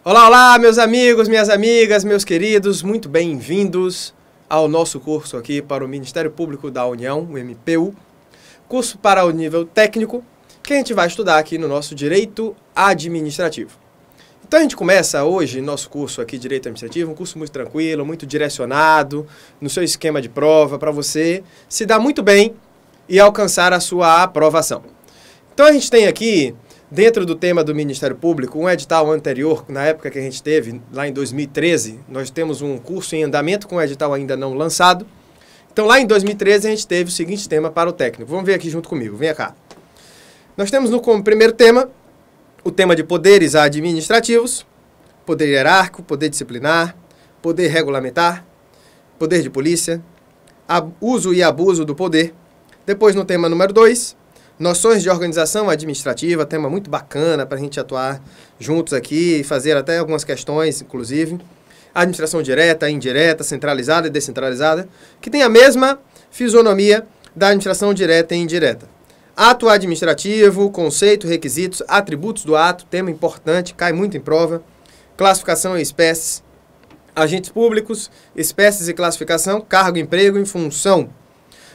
Olá, olá, meus amigos, minhas amigas, meus queridos, muito bem-vindos ao nosso curso aqui para o Ministério Público da União, o MPU, curso para o nível técnico, que a gente vai estudar aqui no nosso Direito Administrativo. Então a gente começa hoje nosso curso aqui, Direito Administrativo, um curso muito tranquilo, muito direcionado, no seu esquema de prova, para você se dar muito bem e alcançar a sua aprovação. Então a gente tem aqui, dentro do tema do Ministério Público, um edital anterior, na época que a gente teve, lá em 2013, nós temos um curso em andamento com o edital ainda não lançado. Então lá em 2013 a gente teve o seguinte tema para o técnico. Vamos ver aqui junto comigo, venha cá. Nós temos como primeiro tema, o tema de poderes administrativos, poder hierárquico, poder disciplinar, poder regulamentar, poder de polícia, uso e abuso do poder. Depois no tema número 2, noções de organização administrativa, tema muito bacana para a gente atuar juntos aqui e fazer até algumas questões, inclusive. Administração direta, indireta, centralizada e descentralizada, que tem a mesma fisionomia da administração direta e indireta. Ato administrativo, conceito, requisitos, atributos do ato, tema importante, cai muito em prova. Classificação e espécies, agentes públicos, espécies e classificação, cargo, emprego e função.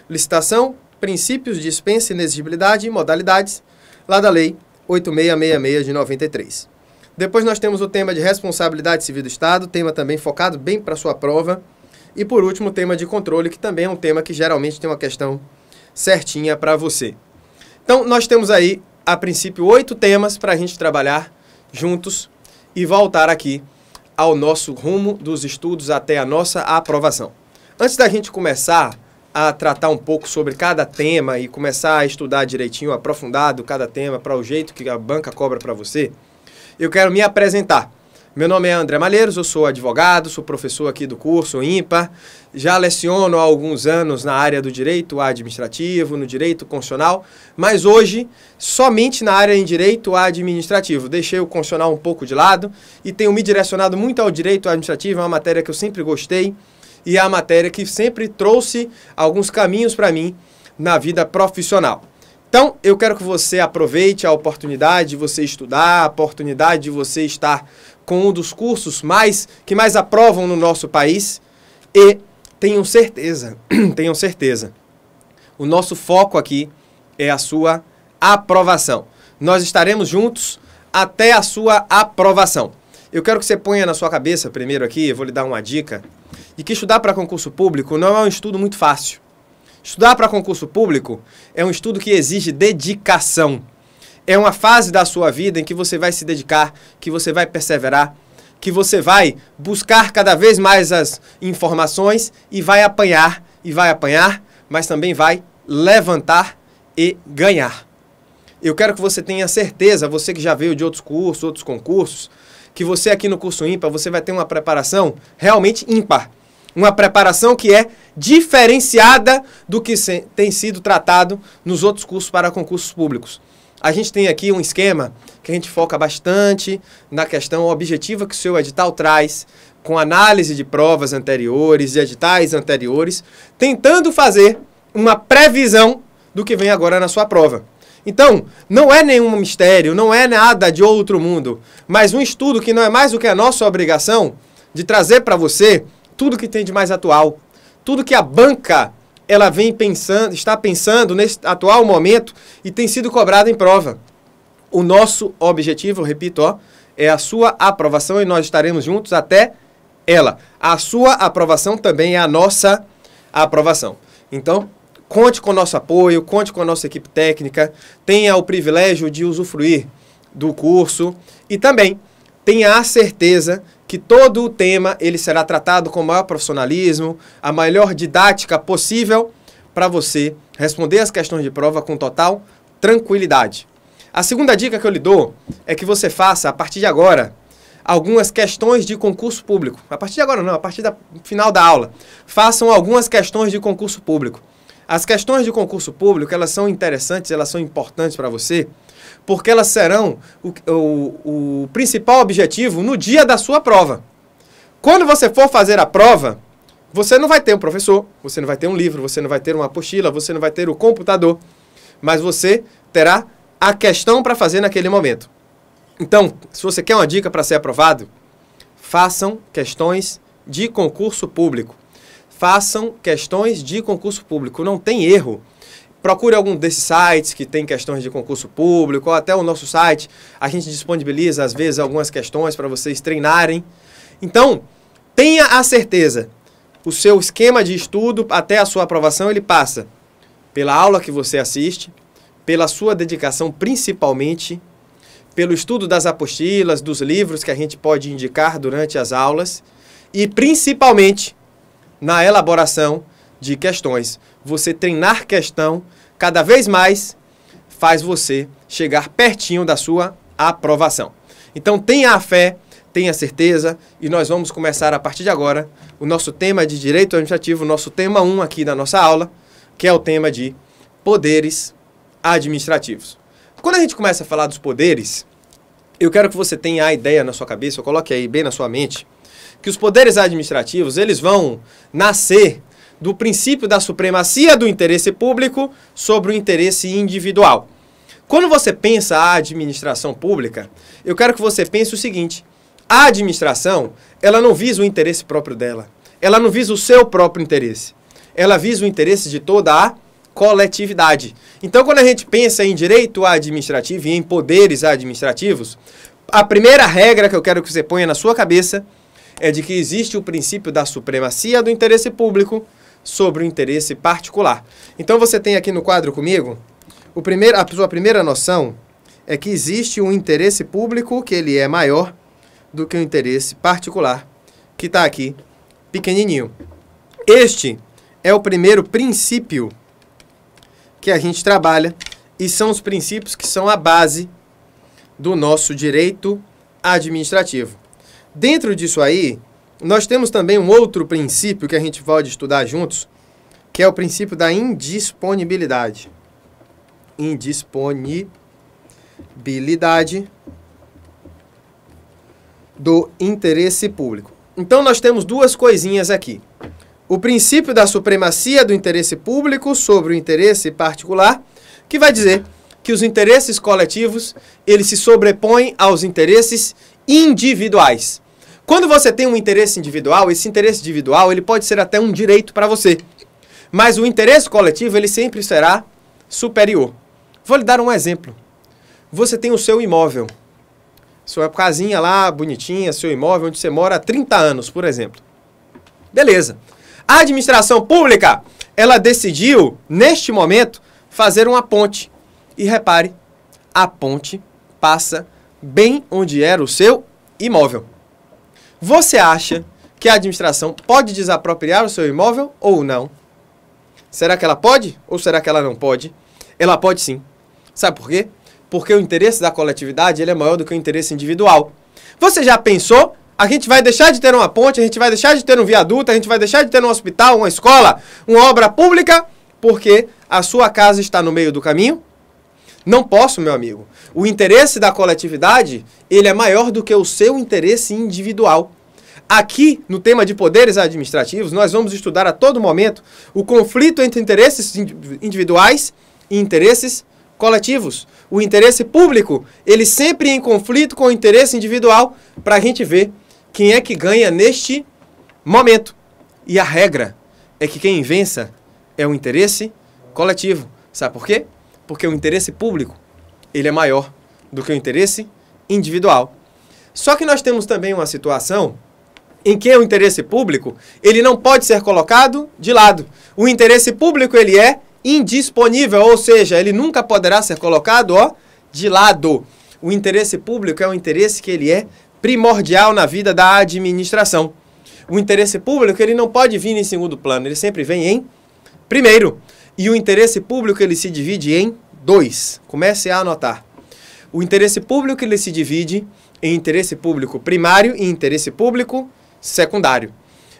Licitação, princípios de dispensa, inexigibilidade e modalidades, lá da Lei 8666 de 93. Depois nós temos o tema de responsabilidade civil do Estado, tema também focado bem para a sua prova. E por último, o tema de controle, que também é um tema que geralmente tem uma questão certinha para você. Então, nós temos aí, a princípio, 8 temas para a gente trabalhar juntos e voltar aqui ao nosso rumo dos estudos até a nossa aprovação. Antes da gente começar a tratar um pouco sobre cada tema e começar a estudar direitinho, aprofundado cada tema para o jeito que a banca cobra para você, eu quero me apresentar. Meu nome é André Malheiros, eu sou advogado, sou professor aqui do curso ímpar, já leciono há alguns anos na área do direito administrativo, no direito constitucional, mas hoje somente na área em direito administrativo. Deixei o constitucional um pouco de lado e tenho me direcionado muito ao direito administrativo, é uma matéria que eu sempre gostei e é a matéria que sempre trouxe alguns caminhos para mim na vida profissional. Então, eu quero que você aproveite a oportunidade de você estudar, a oportunidade de você estar com um dos cursos que mais aprovam no nosso país e tenham certeza, o nosso foco aqui é a sua aprovação. Nós estaremos juntos até a sua aprovação. Eu quero que você ponha na sua cabeça primeiro aqui, eu vou lhe dar uma dica, de que estudar para concurso público não é um estudo muito fácil. Estudar para concurso público é um estudo que exige dedicação. É uma fase da sua vida em que você vai se dedicar, que você vai perseverar, que você vai buscar cada vez mais as informações e vai apanhar, mas também vai levantar e ganhar. Eu quero que você tenha certeza, você que já veio de outros cursos, outros concursos, que você aqui no curso ímpar, você vai ter uma preparação realmente ímpar. Uma preparação que é diferenciada do que tem sido tratado nos outros cursos para concursos públicos. A gente tem aqui um esquema que a gente foca bastante na questão objetiva que o seu edital traz, com análise de provas anteriores, de editais anteriores, tentando fazer uma previsão do que vem agora na sua prova. Então, não é nenhum mistério, não é nada de outro mundo, mas um estudo que não é mais do que a nossa obrigação de trazer para você tudo que tem de mais atual, tudo que a banca ela está pensando nesse atual momento e tem sido cobrado em prova. O nosso objetivo, repito, é a sua aprovação e nós estaremos juntos até ela. A sua aprovação também é a nossa aprovação. Então, conte com o nosso apoio, conte com a nossa equipe técnica, tenha o privilégio de usufruir do curso e também tenha a certeza que todo o tema ele será tratado com o maior profissionalismo, a melhor didática possível para você responder as questões de prova com total tranquilidade. A segunda dica que eu lhe dou é que você faça, a partir de agora, algumas questões de concurso público. A partir de agora não, a partir do final da aula. Façam algumas questões de concurso público. As questões de concurso público, elas são interessantes, elas são importantes para você, porque elas serão o principal objetivo no dia da sua prova. Quando você for fazer a prova, você não vai ter um professor, você não vai ter um livro, você não vai ter uma apostila, você não vai ter o computador, mas você terá a questão para fazer naquele momento. Então, se você quer uma dica para ser aprovado, façam questões de concurso público. Façam questões de concurso público, não tem erro. Procure algum desses sites que tem questões de concurso público, ou até o nosso site, a gente disponibiliza às vezes algumas questões para vocês treinarem. Então, tenha a certeza, o seu esquema de estudo até a sua aprovação, ele passa pela aula que você assiste, pela sua dedicação principalmente, pelo estudo das apostilas, dos livros que a gente pode indicar durante as aulas e principalmente na elaboração de questões. Você treinar questão cada vez mais faz você chegar pertinho da sua aprovação. Então tenha a fé, tenha certeza e nós vamos começar a partir de agora o nosso tema de Direito Administrativo, nosso tema 1 aqui da nossa aula, que é o tema de poderes administrativos. Quando a gente começa a falar dos poderes, eu quero que você tenha a ideia na sua cabeça, eu coloque aí bem na sua mente, que os poderes administrativos, eles vão nascer do princípio da supremacia do interesse público sobre o interesse individual. Quando você pensa a administração pública, eu quero que você pense o seguinte: a administração, ela não visa o interesse próprio dela, ela não visa o seu próprio interesse, ela visa o interesse de toda a coletividade. Então, quando a gente pensa em direito administrativo e em poderes administrativos, a primeira regra que eu quero que você ponha na sua cabeça é de que existe o princípio da supremacia do interesse público sobre o interesse particular. Então, você tem aqui no quadro comigo, a sua primeira noção é que existe um interesse público que ele é maior do que o interesse particular, que está aqui pequenininho. Este é o primeiro princípio que a gente trabalha e são os princípios que são a base do nosso direito administrativo. Dentro disso aí, nós temos também um outro princípio que a gente pode estudar juntos, que é o princípio da indisponibilidade. Indisponibilidade do interesse público. Então, nós temos duas coisinhas aqui. O princípio da supremacia do interesse público sobre o interesse particular, que vai dizer que os interesses coletivos, eles se sobrepõem aos interesses individuais. Quando você tem um interesse individual, esse interesse individual, ele pode ser até um direito para você. Mas o interesse coletivo, ele sempre será superior. Vou lhe dar um exemplo. Você tem o seu imóvel. Sua casinha lá, bonitinha, seu imóvel, onde você mora há 30 anos, por exemplo. Beleza. A administração pública, ela decidiu, neste momento, fazer uma ponte. E repare, a ponte passa bem onde era o seu imóvel. Você acha que a administração pode desapropriar o seu imóvel ou não? Será que ela pode ou será que ela não pode? Ela pode sim. Sabe por quê? Porque o interesse da coletividade ele é maior do que o interesse individual. Você já pensou? A gente vai deixar de ter uma ponte, a gente vai deixar de ter um viaduto, a gente vai deixar de ter um hospital, uma escola, uma obra pública, porque a sua casa está no meio do caminho? Não posso, meu amigo. O interesse da coletividade, ele é maior do que o seu interesse individual. Aqui, no tema de poderes administrativos, nós vamos estudar a todo momento o conflito entre interesses individuais e interesses coletivos. O interesse público, ele sempre em conflito com o interesse individual, para a gente ver quem é que ganha neste momento. E a regra é que quem vença é o interesse coletivo. Sabe por quê? Porque o interesse público, ele é maior do que o interesse individual. Só que nós temos também uma situação em que o interesse público, ele não pode ser colocado de lado. O interesse público, ele é indisponível, ou seja, ele nunca poderá ser colocado de lado. O interesse público é um interesse que ele é primordial na vida da administração. O interesse público, ele não pode vir em segundo plano, ele sempre vem em primeiro. E o interesse público, ele se divide em dois. Comece a anotar. O interesse público, ele se divide em interesse público primário e interesse público secundário.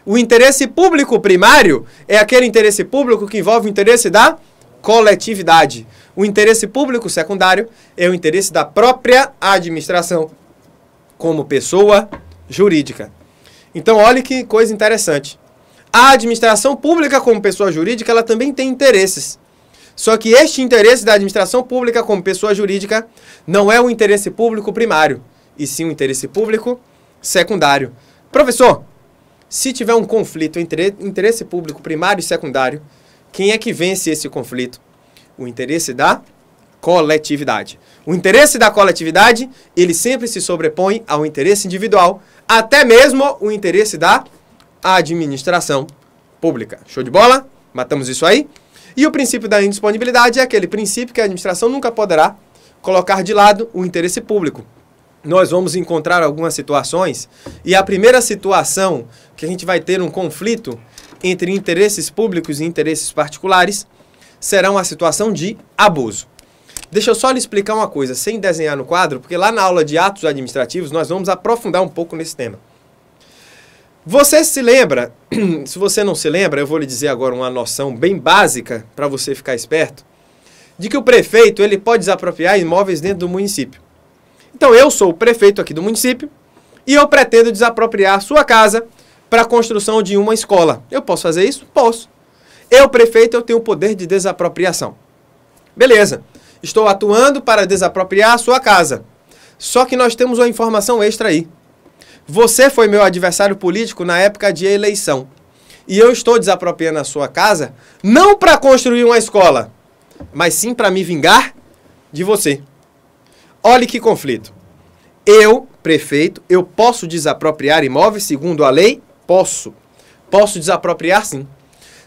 O interesse público primário é aquele interesse público que envolve o interesse da coletividade. O interesse público secundário é o interesse da própria administração, como pessoa jurídica. Então, olhe que coisa interessante. A administração pública, como pessoa jurídica, ela também tem interesses. Só que este interesse da administração pública, como pessoa jurídica, não é o interesse público primário, e sim o interesse público secundário. Professor, se tiver um conflito entre interesse público primário e secundário, quem é que vence esse conflito? O interesse da coletividade. O interesse da coletividade, ele sempre se sobrepõe ao interesse individual, até mesmo o interesse da administração pública. Show de bola? Matamos isso aí? E o princípio da indisponibilidade é aquele princípio que a administração nunca poderá colocar de lado o interesse público. Nós vamos encontrar algumas situações, e a primeira situação que a gente vai ter um conflito entre interesses públicos e interesses particulares será uma situação de abuso. Deixa eu só lhe explicar uma coisa, sem desenhar no quadro, porque lá na aula de atos administrativos nós vamos aprofundar um pouco nesse tema. Você se lembra, se você não se lembra, eu vou lhe dizer agora uma noção bem básica para você ficar esperto, de que o prefeito ele pode desapropriar imóveis dentro do município. Então eu sou o prefeito aqui do município e eu pretendo desapropriar a sua casa para a construção de uma escola. Eu posso fazer isso? Posso. Eu, prefeito, eu tenho o poder de desapropriação. Beleza. Estou atuando para desapropriar a sua casa. Só que nós temos uma informação extra aí. Você foi meu adversário político na época de eleição. E eu estou desapropriando a sua casa não para construir uma escola, mas sim para me vingar de você. Olhe que conflito. Eu, prefeito, eu posso desapropriar imóveis segundo a lei? Posso. Posso desapropriar sim.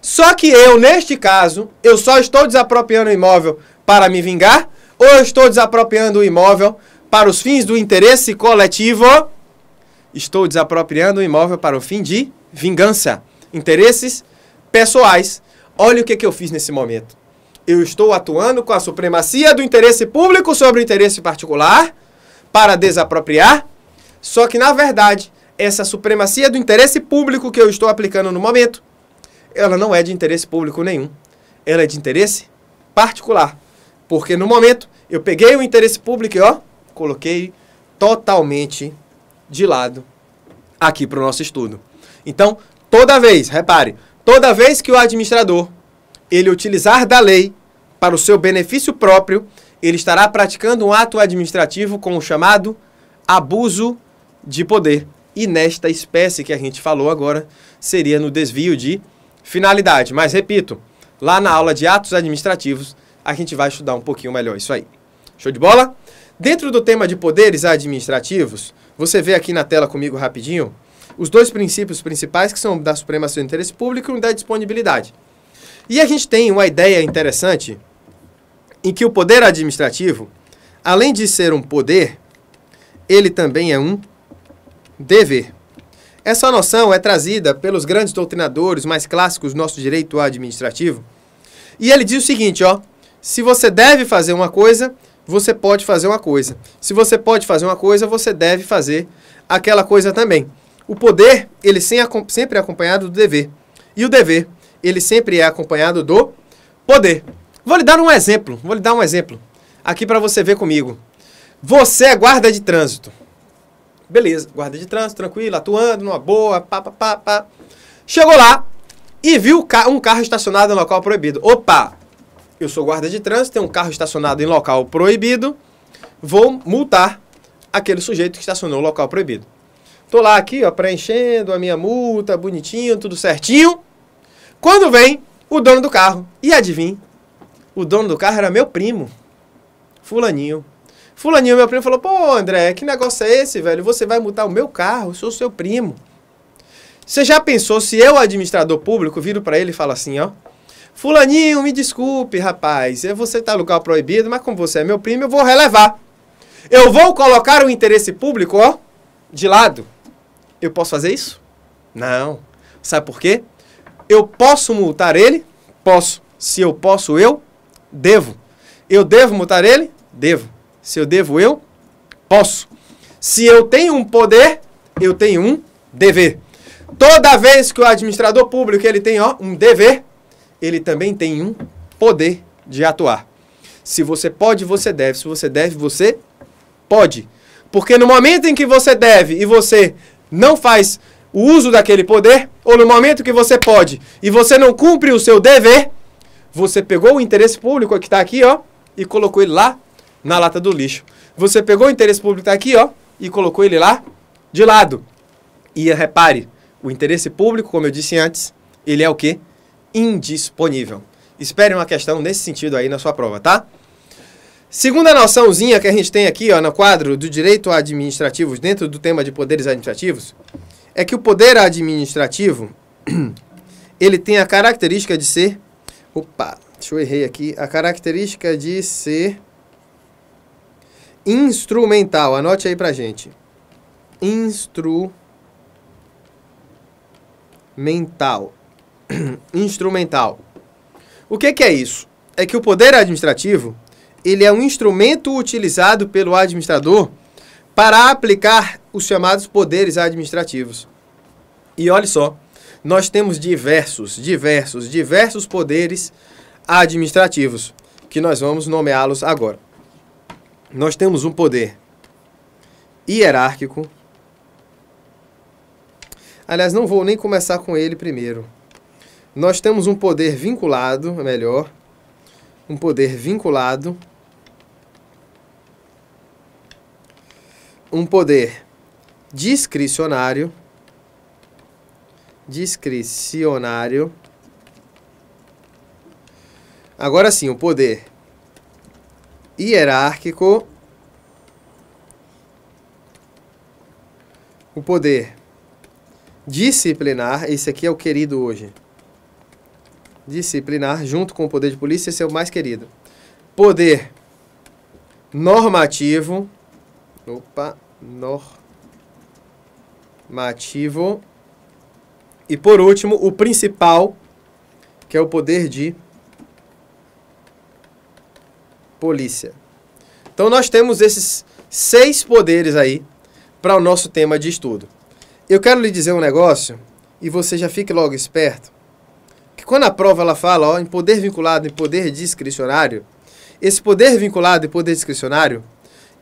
Só que eu, neste caso, eu só estou desapropriando o imóvel para me vingar ou eu estou desapropriando o imóvel para os fins do interesse coletivo? Estou desapropriando o imóvel para o fim de vingança. Interesses pessoais. Olha o que eu fiz nesse momento. Eu estou atuando com a supremacia do interesse público sobre o interesse particular para desapropriar, só que, na verdade, essa supremacia do interesse público que eu estou aplicando no momento, ela não é de interesse público nenhum. Ela é de interesse particular. Porque, no momento, eu peguei o interesse público e, coloquei totalmente de lado aqui para o nosso estudo. Então, toda vez, repare, toda vez que o administrador ele utilizar da lei para o seu benefício próprio, ele estará praticando um ato administrativo com o chamado abuso de poder. E nesta espécie que a gente falou agora, seria no desvio de finalidade. Mas, repito, lá na aula de atos administrativos, a gente vai estudar um pouquinho melhor isso aí. Show de bola? Dentro do tema de poderes administrativos, você vê aqui na tela comigo rapidinho os dois princípios principais que são da supremacia do interesse público e da disponibilidade. E a gente tem uma ideia interessante em que o poder administrativo, além de ser um poder, ele também é um dever. Essa noção é trazida pelos grandes doutrinadores mais clássicos do nosso direito administrativo. E ele diz o seguinte, se você deve fazer uma coisa, você pode fazer uma coisa. Se você pode fazer uma coisa, você deve fazer aquela coisa também. O poder, ele sempre é acompanhado do dever. E o dever, ele sempre é acompanhado do poder. Vou lhe dar um exemplo. Aqui para você ver comigo. Você é guarda de trânsito. Beleza, guarda de trânsito, tranquilo, atuando, numa boa, pá. Chegou lá e viu um carro estacionado em local proibido. Opa, eu sou guarda de trânsito, tem um carro estacionado em local proibido, vou multar aquele sujeito que estacionou no local proibido. Tô lá aqui, preenchendo a minha multa, bonitinho, tudo certinho. Quando vem o dono do carro, e adivinha, o dono do carro era meu primo, Fulaninho. Fulaninho, meu primo, falou, pô, André, que negócio é esse, velho? Você vai multar o meu carro, eu sou seu primo. Você já pensou se eu, administrador público, viro para ele e falo assim, Fulaninho, me desculpe, rapaz, você tá no lugar proibido, mas como você é meu primo, eu vou relevar. Eu vou colocar o interesse público, de lado. Eu posso fazer isso? Não. Sabe por quê? Eu posso multar ele? Posso. Se eu posso, eu devo. Eu devo multar ele? Devo. Se eu devo, eu posso. Se eu tenho um poder, eu tenho um dever. Toda vez que o administrador público ele tem um dever, ele também tem um poder de atuar. Se você pode, você deve. Se você deve, você pode. Porque no momento em que você deve e você não faz o uso daquele poder, ou no momento que você pode e você não cumpre o seu dever, você pegou o interesse público que está aqui, e colocou ele lá na lata do lixo. Você pegou o interesse público que está aqui, e colocou ele lá de lado. E repare, o interesse público, como eu disse antes, ele é o quê? Indisponível. Espere uma questão nesse sentido aí na sua prova, tá? Segunda noçãozinha que a gente tem aqui, ó, no quadro do direito administrativo, dentro do tema de poderes administrativos, é que o poder administrativo, ele tem a característica de ser... Opa, deixa eu errei aqui. A característica de ser instrumental. Anote aí pra gente. Instrumental. O que é isso? É que o poder administrativo, ele é um instrumento utilizado pelo administrador para aplicar os chamados poderes administrativos. E olha só, nós temos diversos poderes administrativos, que nós vamos nomeá-los agora. Nós temos um poder hierárquico. Aliás, não vou nem começar com ele primeiro. Nós temos um poder vinculado, melhor, um poder vinculado, um poder discricionário, agora sim, o poder hierárquico, o poder disciplinar, esse aqui é o querido hoje, disciplinar, junto com o poder de polícia, esse é o mais querido, poder normativo, normativo, e por último, o principal, que é o poder de polícia. Então nós temos esses 6 poderes aí para o nosso tema de estudo. Eu quero lhe dizer um negócio, e você já fique logo esperto, que quando a prova ela fala ó, em poder vinculado e poder discricionário, esse poder vinculado e poder discricionário,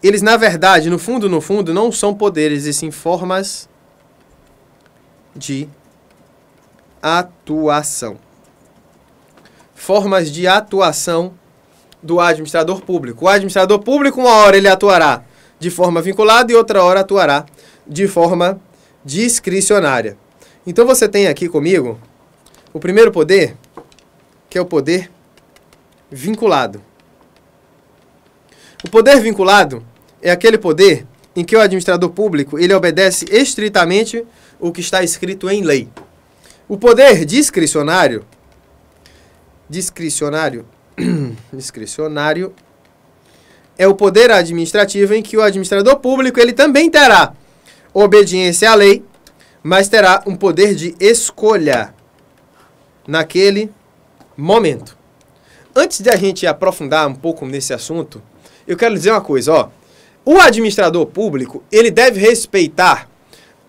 eles na verdade, no fundo, não são poderes, e sim formas de atuação. Formas de atuação do administrador público. O administrador público, uma hora ele atuará de forma vinculada e outra hora atuará de forma discricionária. Então você tem aqui comigo o primeiro poder, que é o poder vinculado. O poder vinculado é aquele poder em que o administrador público ele obedece estritamente o que está escrito em lei. O poder discricionário é o poder administrativo em que o administrador público ele também terá obediência à lei, mas terá um poder de escolha naquele momento. Antes de a gente aprofundar um pouco nesse assunto, eu quero dizer uma coisa, ó. O administrador público, ele deve respeitar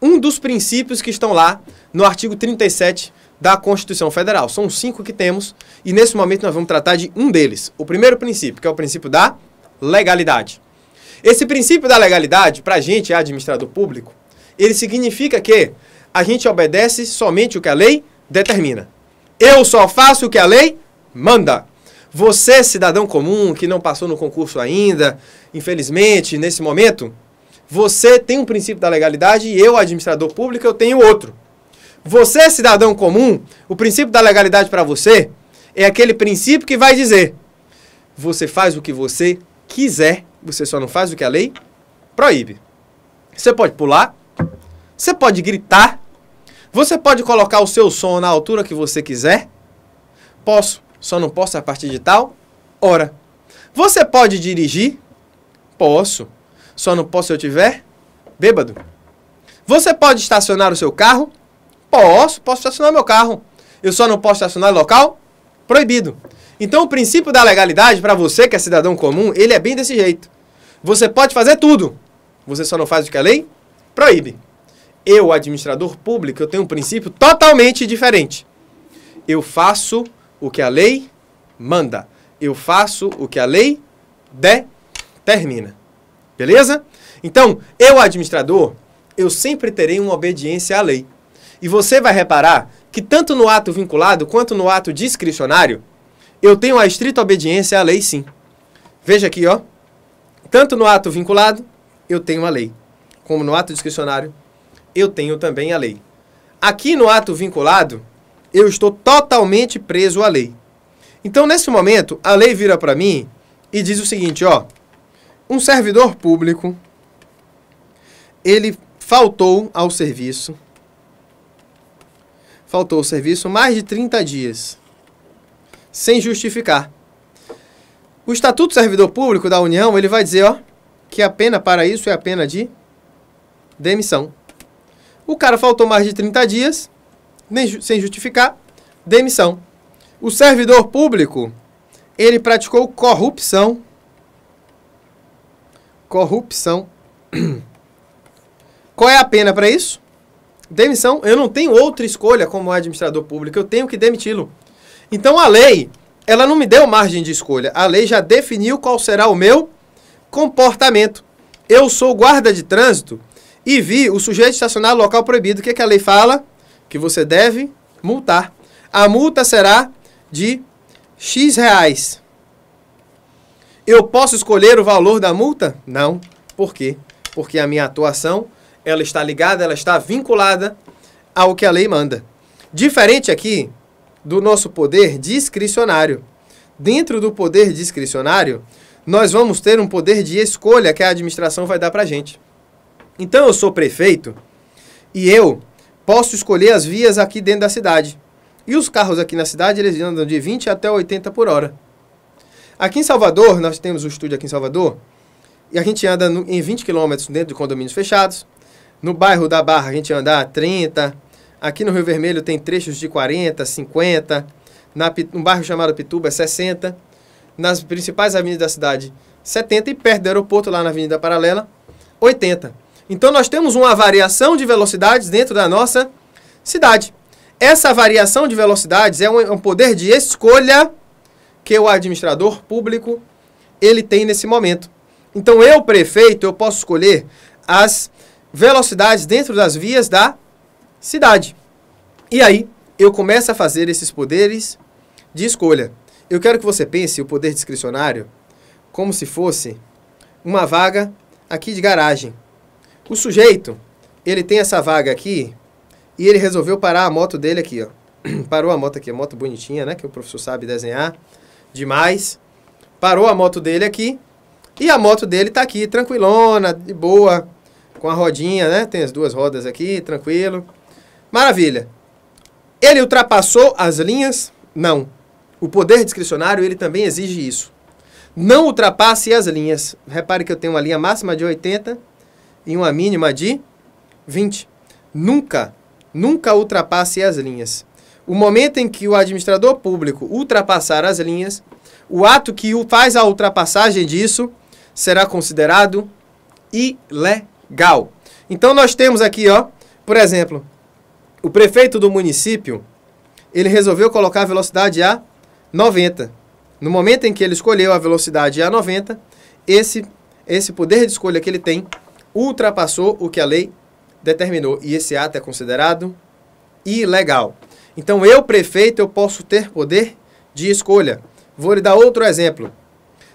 um dos princípios que estão lá no artigo 37 da Constituição Federal. São 5 que temos e nesse momento nós vamos tratar de um deles. O primeiro princípio, que é o princípio da legalidade. Esse princípio da legalidade, para a gente, administrador público, ele significa que a gente obedece somente o que a lei determina. Eu só faço o que a lei manda. Você, cidadão comum, que não passou no concurso ainda, infelizmente, nesse momento, você tem um princípio da legalidade e eu, administrador público, eu tenho outro. Você, cidadão comum, o princípio da legalidade para você é aquele princípio que vai dizer: você faz o que você quiser, você só não faz o que a lei proíbe. Você pode pular, você pode gritar, você pode colocar o seu som na altura que você quiser. Posso, só não posso a partir de tal hora. Você pode dirigir? Posso, só não posso se eu estiver bêbado. Você pode estacionar o seu carro? Posso estacionar meu carro. Eu só não posso estacionar em local proibido. Então o princípio da legalidade, para você que é cidadão comum, ele é bem desse jeito. Você pode fazer tudo, você só não faz o que a lei proíbe. Eu, administrador público, eu tenho um princípio totalmente diferente. Eu faço o que a lei manda. Eu faço o que a lei determina. Beleza? Então, eu, administrador, eu sempre terei uma obediência à lei. E você vai reparar que tanto no ato vinculado quanto no ato discricionário, eu tenho a estrita obediência à lei, sim. Veja aqui, ó. Tanto no ato vinculado, eu tenho a lei. Como no ato discricionário, eu tenho também a lei. Aqui no ato vinculado, eu estou totalmente preso à lei. Então, nesse momento, a lei vira para mim e diz o seguinte, ó, um servidor público, ele faltou ao serviço mais de 30 dias, sem justificar. O Estatuto do Servidor Público da União, ele vai dizer, ó, que a pena para isso é a pena de demissão. O cara faltou mais de 30 dias, sem justificar, demissão. O servidor público, ele praticou corrupção. Corrupção. Qual é a pena para isso? Demissão. Eu não tenho outra escolha como administrador público, eu tenho que demiti-lo. Então a lei, ela não me deu margem de escolha. A lei já definiu qual será o meu comportamento. Eu sou guarda de trânsito e vi o sujeito estacionar no local proibido. O que, que a lei fala? Que você deve multar. A multa será de X reais. Eu posso escolher o valor da multa? Não. Por quê? Porque a minha atuação, ela está ligada, ela está vinculada ao que a lei manda. Diferente aqui do nosso poder discricionário. Dentro do poder discricionário, nós vamos ter um poder de escolha que a administração vai dar para a gente. Então, eu sou prefeito e eu posso escolher as vias aqui dentro da cidade. E os carros aqui na cidade, eles andam de 20 até 80 por hora. Aqui em Salvador, nós temos um estúdio aqui em Salvador, e a gente anda em 20 km dentro de condomínios fechados. No bairro da Barra, a gente anda a 30. Aqui no Rio Vermelho tem trechos de 40, 50. No bairro chamado Pituba é 60. Nas principais avenidas da cidade, 70. E perto do aeroporto, lá na Avenida Paralela, 80. Então, nós temos uma variação de velocidades dentro da nossa cidade. Essa variação de velocidades é um poder de escolha que o administrador público ele tem nesse momento. Então, eu, prefeito, eu posso escolher as velocidades dentro das vias da cidade. E aí, eu começo a fazer esses poderes de escolha. Eu quero que você pense o poder discricionário como se fosse uma vaga aqui de garagem. O sujeito, ele tem essa vaga aqui e ele resolveu parar a moto dele aqui, ó. Parou a moto aqui, a moto bonitinha, né? Que o professor sabe desenhar demais. Parou a moto dele aqui e a moto dele tá aqui, tranquilona, de boa, com a rodinha, né? Tem as duas rodas aqui, tranquilo. Maravilha. Ele ultrapassou as linhas? Não. O poder discricionário, ele também exige isso. Não ultrapasse as linhas. Repare que eu tenho uma linha máxima de 80 e uma mínima de 20. Nunca ultrapasse as linhas. O momento em que o administrador público ultrapassar as linhas, o ato que faz a ultrapassagem disso será considerado ilegal. Então, nós temos aqui, ó, por exemplo, o prefeito do município, ele resolveu colocar a velocidade a 90. No momento em que ele escolheu a velocidade a 90, esse poder de escolha que ele tem ultrapassou o que a lei determinou. E esse ato é considerado ilegal. Então, eu, prefeito, eu posso ter poder de escolha. Vou lhe dar outro exemplo.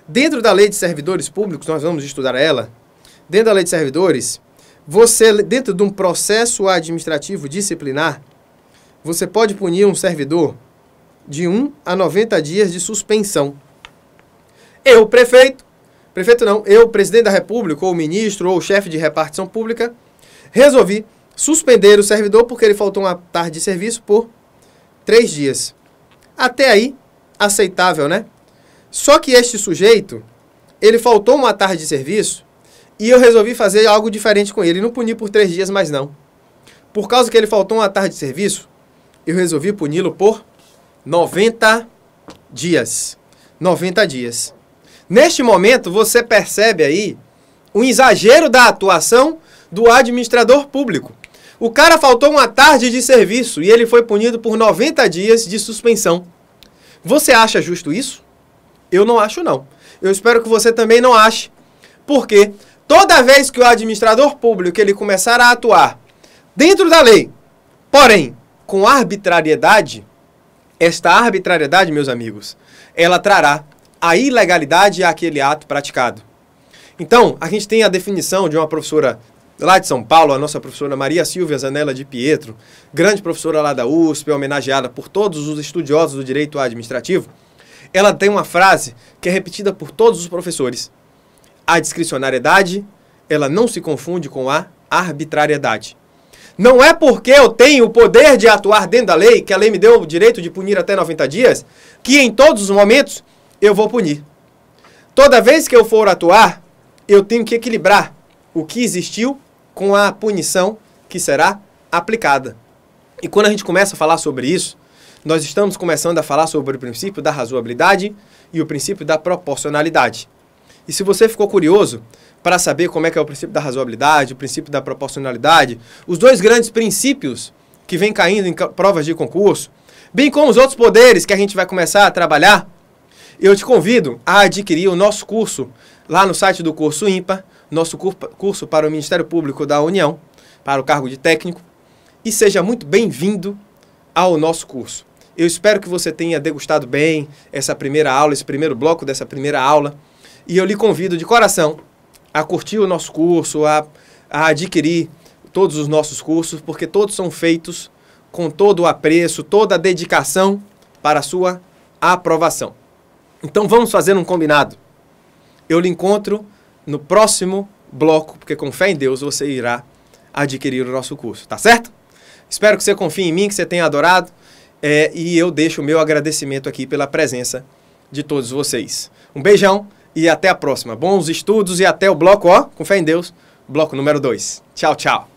Dentro da lei de servidores públicos, nós vamos estudar ela. Dentro da lei de servidores, você, dentro de um processo administrativo disciplinar, você pode punir um servidor de 1 a 90 dias de suspensão. Eu, prefeito não, eu, presidente da República, ou ministro, ou chefe de repartição pública, resolvi suspender o servidor porque ele faltou uma tarde de serviço por 3 dias. Até aí, aceitável, né? Só que este sujeito, ele faltou uma tarde de serviço e eu resolvi fazer algo diferente com ele. Não puni por 3 dias, mas não. Por causa que ele faltou uma tarde de serviço, eu resolvi puni-lo por 90 dias. 90 dias. Neste momento, você percebe aí um exagero da atuação do administrador público. O cara faltou uma tarde de serviço e ele foi punido por 90 dias de suspensão. Você acha justo isso? Eu não acho, não. Eu espero que você também não ache. Porque toda vez que o administrador público ele começar a atuar dentro da lei, porém, com arbitrariedade, esta arbitrariedade, meus amigos, ela trará a ilegalidade àquele ato praticado. Então, a gente tem a definição de uma professora lá de São Paulo, a nossa professora Maria Silvia Zanella de Pietro, grande professora lá da USP, homenageada por todos os estudiosos do direito administrativo, ela tem uma frase que é repetida por todos os professores. A discricionariedade, ela não se confunde com a arbitrariedade. Não é porque eu tenho o poder de atuar dentro da lei, que a lei me deu o direito de punir até 90 dias, que em todos os momentos eu vou punir. Toda vez que eu for atuar, eu tenho que equilibrar o que existiu com a punição que será aplicada. E quando a gente começa a falar sobre isso, nós estamos começando a falar sobre o princípio da razoabilidade e o princípio da proporcionalidade. E se você ficou curioso para saber como é que é o princípio da razoabilidade, o princípio da proporcionalidade, os dois grandes princípios que vêm caindo em provas de concurso, bem como os outros poderes que a gente vai começar a trabalhar, eu te convido a adquirir o nosso curso lá no site do Curso Ímpar, nosso curso para o Ministério Público da União, para o cargo de técnico, e seja muito bem-vindo ao nosso curso. Eu espero que você tenha degustado bem essa primeira aula, esse primeiro bloco dessa primeira aula, e eu lhe convido de coração a curtir o nosso curso, a adquirir todos os nossos cursos, porque todos são feitos com todo o apreço, toda a dedicação para a sua aprovação. Então vamos fazer um combinado. Eu lhe encontro no próximo bloco, porque com fé em Deus você irá adquirir o nosso curso, tá certo? Espero que você confie em mim, que você tenha adorado, e eu deixo o meu agradecimento aqui pela presença de todos vocês. Um beijão e até a próxima. Bons estudos e até o bloco, com fé em Deus, bloco número 2. Tchau, tchau.